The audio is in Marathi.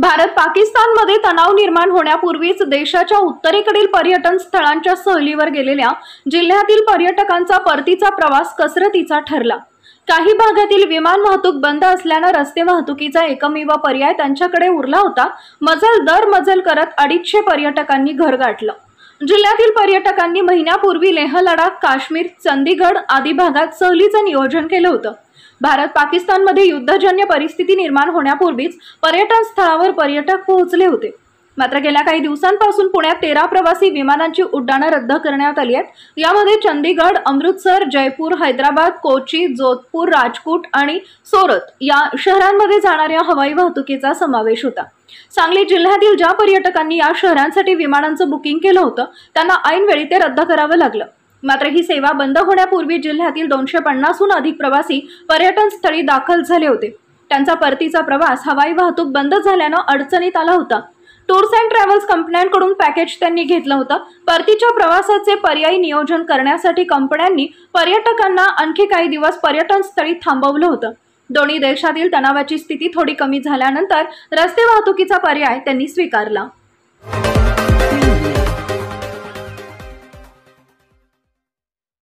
भारत पाकिस्तानमध्ये तणाव निर्माण होण्यापूर्वीच देशाच्या उत्तरेकडील पर्यटन स्थळांच्या सहलीवर गेलेल्या जिल्ह्यातील पर्यटकांचा परतीचा प्रवास कसरतीचा ठरला। काही भागातील विमान वाहतूक बंद असल्याने रस्ते वाहतुकीचा एकमेव पर्याय त्यांच्याकडे उरला होता। मजल दर मजल करत 250 पर्यटकांनी घर गाठलं। जिल्ह्यातील पर्यटकांनी महिन्यापूर्वी लेह, लडाख, काश्मीर, चंदीगड आदी भागात सहलीचं नियोजन केलं होतं। भारत पाकिस्तानमध्ये युद्धजन्य परिस्थिती निर्माण होण्यापूर्वीच पर्यटन स्थळावर पर्यटक पोहोचले होते। मात्र गेल्या काही दिवसांपासून पुण्यात 13 प्रवासी विमानांची उड्डाणं रद्द करण्यात आली आहेत। यामध्ये चंदीगड, अमृतसर, जयपूर, हैदराबाद, कोची, जोधपूर, राजकोट आणि सोरत या शहरांमध्ये जाणाऱ्या हवाई वाहतुकीचा समावेश होता। सांगली जिल्ह्यातील ज्या पर्यटकांनी या शहरांसाठी विमानांचं बुकिंग केलं होतं त्यांना ऐनवेळी ते रद्द करावं लागलं। मात्र ही सेवा बंद होण्यापूर्वी जिल्ह्यातील 250हून अधिक प्रवासी पर्यटन स्थळी दाखल झाले होते। त्यांचा परतीचा प्रवास हवाई वाहतूक बंद झाल्याने अडचणीत आला होता। टूर्स अँड ट्रॅव्हल्स कंपन्यांकडून पॅकेज त्यांनी घेतलं होतं। परतीच्या प्रवासाचे पर्यायी नियोजन करण्यासाठी कंपन्यांनी पर्यटकांना आणखी काही दिवस पर्यटन स्थळी थांबवलं होतं। दोन्ही देशातील तणावाची स्थिती थोडी कमी झाल्यानंतर रस्ते वाहतुकीचा पर्याय त्यांनी स्वीकारला।